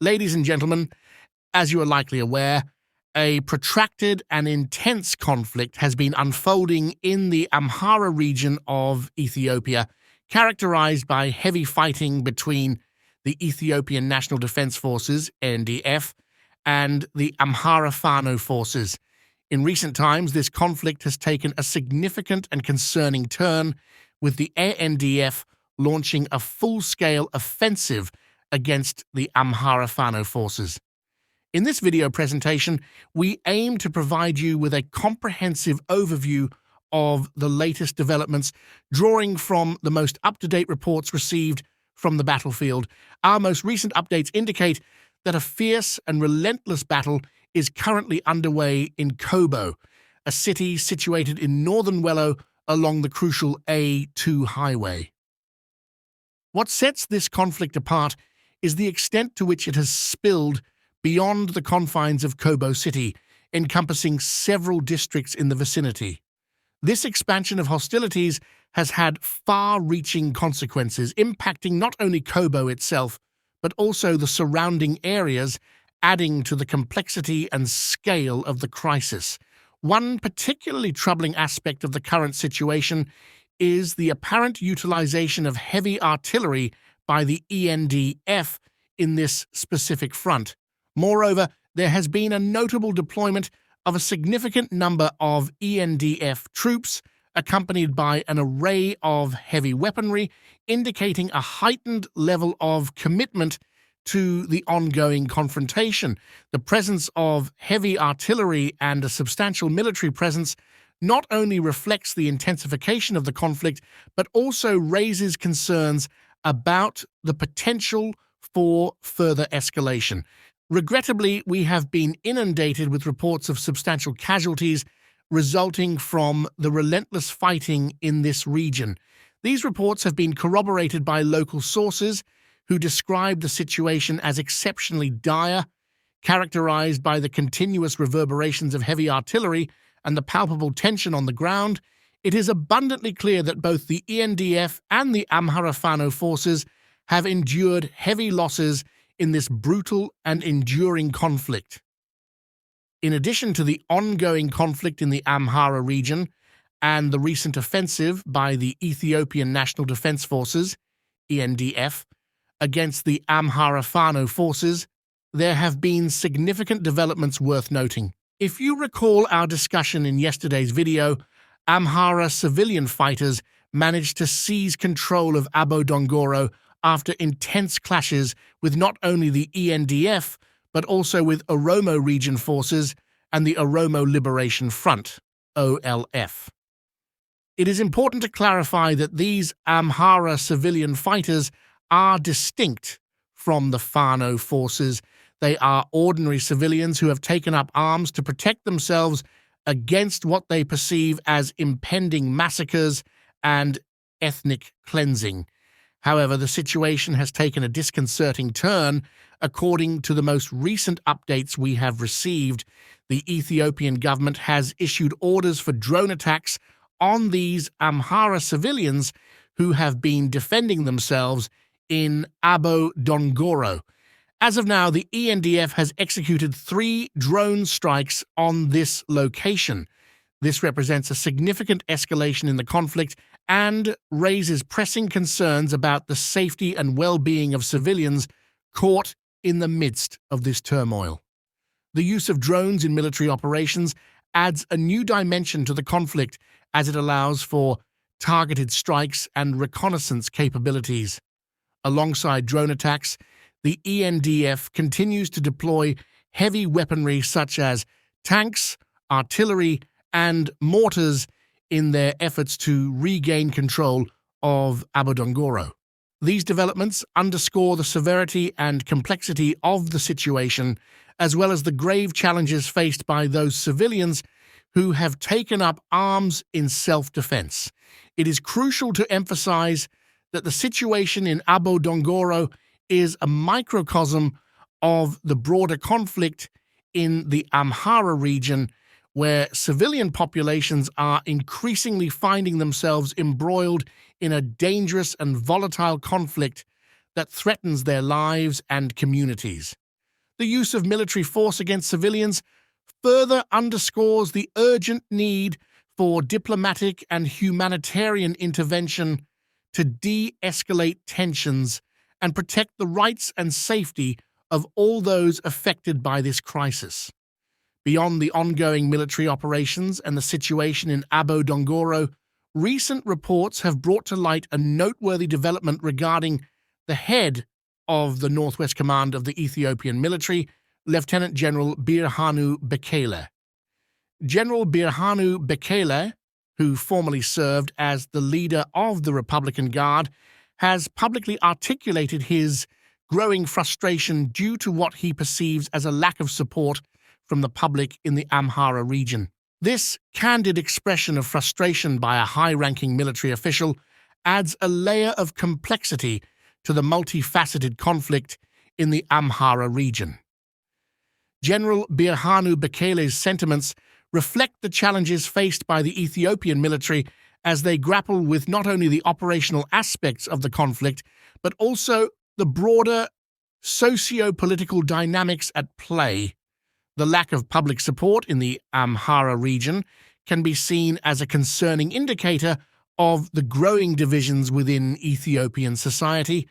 Ladies and gentlemen, as you are likely aware, a protracted and intense conflict has been unfolding in the Amhara region of Ethiopia, characterized by heavy fighting between the Ethiopian National Defense Forces, NDF, and the Amhara Fano forces. In recent times, this conflict has taken a significant and concerning turn, with the NDF launching a full-scale offensive against the Amhara Fano forces. In this video presentation, we aim to provide you with a comprehensive overview of the latest developments, drawing from the most up-to-date reports received from the battlefield. Our most recent updates indicate that a fierce and relentless battle is currently underway in Kobo, a city situated in northern Wello along the crucial A2 highway. What sets this conflict apart is the extent to which it has spilled beyond the confines of Kobo City, encompassing several districts in the vicinity. This expansion of hostilities has had far-reaching consequences, impacting not only Kobo itself, but also the surrounding areas, adding to the complexity and scale of the crisis. One particularly troubling aspect of the current situation is the apparent utilization of heavy artillery by the ENDF in this specific front. Moreover, there has been a notable deployment of a significant number of ENDF troops, accompanied by an array of heavy weaponry, indicating a heightened level of commitment to the ongoing confrontation. The presence of heavy artillery and a substantial military presence not only reflects the intensification of the conflict, but also raises concerns about the potential for further escalation. Regrettably, we have been inundated with reports of substantial casualties resulting from the relentless fighting in this region. These reports have been corroborated by local sources who describe the situation as exceptionally dire, characterized by the continuous reverberations of heavy artillery and the palpable tension on the ground. It is abundantly clear that both the ENDF and the Amhara Fano forces have endured heavy losses in this brutal and enduring conflict. In addition to the ongoing conflict in the Amhara region and the recent offensive by the Ethiopian National Defense Forces, ENDF, against the Amhara Fano forces, there have been significant developments worth noting. If you recall our discussion in yesterday's video, Amhara civilian fighters managed to seize control of Abod after intense clashes with not only the ENDF, but also with Oromo region forces and the Oromo Liberation Front, OLF. It is important to clarify that these Amhara civilian fighters are distinct from the Fano forces. They are ordinary civilians who have taken up arms to protect themselves against what they perceive as impending massacres and ethnic cleansing. However, the situation has taken a disconcerting turn. According to the most recent updates we have received, the Ethiopian government has issued orders for drone attacks on these Amhara civilians who have been defending themselves in Abod. As of now, the ENDF has executed 3 drone strikes on this location. This represents a significant escalation in the conflict and raises pressing concerns about the safety and well-being of civilians caught in the midst of this turmoil. The use of drones in military operations adds a new dimension to the conflict, as it allows for targeted strikes and reconnaissance capabilities. Alongside drone attacks, the ENDF continues to deploy heavy weaponry such as tanks, artillery, and mortars in their efforts to regain control of Abod. These developments underscore the severity and complexity of the situation, as well as the grave challenges faced by those civilians who have taken up arms in self-defense. It is crucial to emphasize that the situation in Abod is a microcosm of the broader conflict in the Amhara region, where civilian populations are increasingly finding themselves embroiled in a dangerous and volatile conflict that threatens their lives and communities. The use of military force against civilians further underscores the urgent need for diplomatic and humanitarian intervention to de-escalate tensions and protect the rights and safety of all those affected by this crisis. Beyond the ongoing military operations and the situation in Abod, recent reports have brought to light a noteworthy development regarding the head of the Northwest Command of the Ethiopian military, Lieutenant General Birhanu Bekele. General Birhanu Bekele, who formerly served as the leader of the Republican Guard, has publicly articulated his growing frustration due to what he perceives as a lack of support from the public in the Amhara region. This candid expression of frustration by a high-ranking military official adds a layer of complexity to the multifaceted conflict in the Amhara region. General Birhanu Bekele's sentiments reflect the challenges faced by the Ethiopian military as they grapple with not only the operational aspects of the conflict, but also the broader socio-political dynamics at play. The lack of public support in the Amhara region can be seen as a concerning indicator of the growing divisions within Ethiopian society.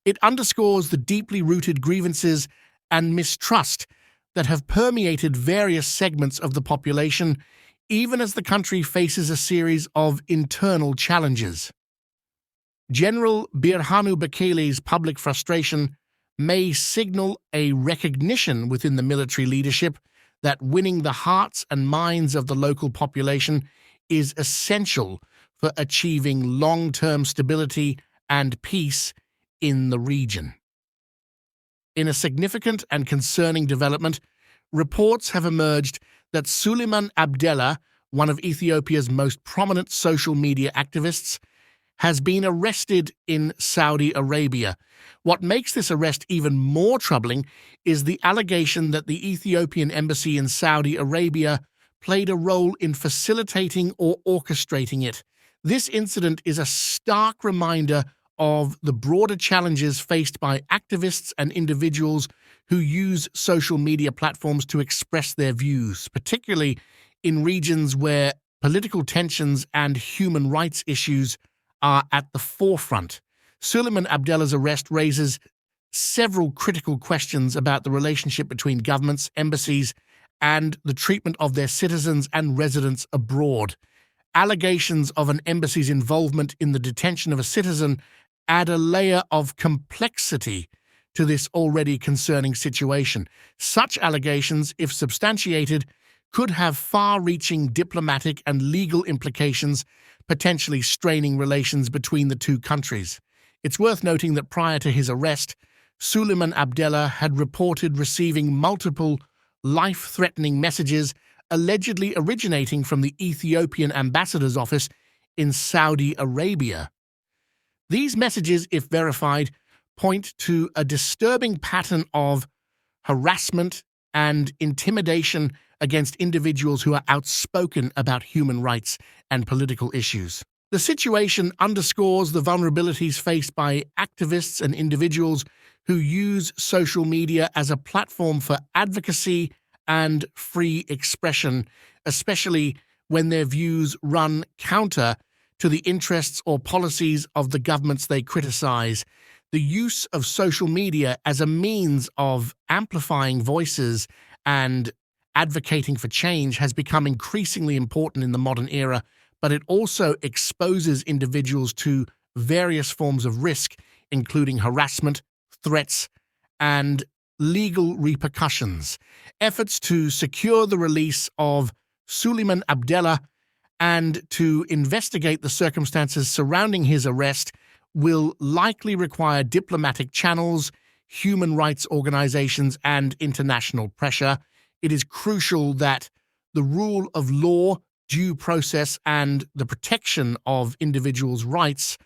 It underscores the deeply rooted grievances and mistrust that have permeated various segments of the population, even as the country faces a series of internal challenges. General Birhanu Bekele's public frustration may signal a recognition within the military leadership that winning the hearts and minds of the local population is essential for achieving long-term stability and peace in the region. In a significant and concerning development, reports have emerged that Suleiman Abdallah, one of Ethiopia's most prominent social media activists, has been arrested in Saudi Arabia. What makes this arrest even more troubling is the allegation that the Ethiopian embassy in Saudi Arabia played a role in facilitating or orchestrating it. This incident is a stark reminder of the broader challenges faced by activists and individuals who use social media platforms to express their views, particularly in regions where political tensions and human rights issues are at the forefront. Suleiman Abdallah's arrest raises several critical questions about the relationship between governments, embassies, and the treatment of their citizens and residents abroad. Allegations of an embassy's involvement in the detention of a citizen add a layer of complexity to this already concerning situation. Such allegations, if substantiated, could have far-reaching diplomatic and legal implications, potentially straining relations between the two countries. It's worth noting that prior to his arrest, Suleiman Abdallah had reported receiving multiple life-threatening messages allegedly originating from the Ethiopian ambassador's office in Saudi Arabia. These messages, if verified, point to a disturbing pattern of harassment and intimidation against individuals who are outspoken about human rights and political issues. The situation underscores the vulnerabilities faced by activists and individuals who use social media as a platform for advocacy and free expression, especially when their views run counter to the interests or policies of the governments they criticize. The use of social media as a means of amplifying voices and advocating for change has become increasingly important in the modern era, but it also exposes individuals to various forms of risk, including harassment, threats, and legal repercussions. Efforts to secure the release of Suleiman Abdallah and to investigate the circumstances surrounding his arrest will likely require diplomatic channels, human rights organizations, and international pressure. It is crucial that the rule of law, due process, and the protection of individuals' rights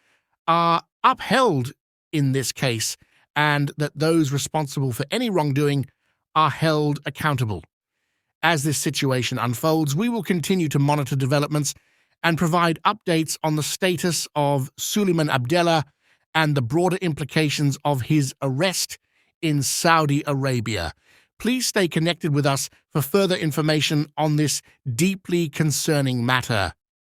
are upheld in this case, and that those responsible for any wrongdoing are held accountable. As this situation unfolds, we will continue to monitor developments and provide updates on the status of Suleiman Abdallah and the broader implications of his arrest in Saudi Arabia. Please stay connected with us for further information on this deeply concerning matter.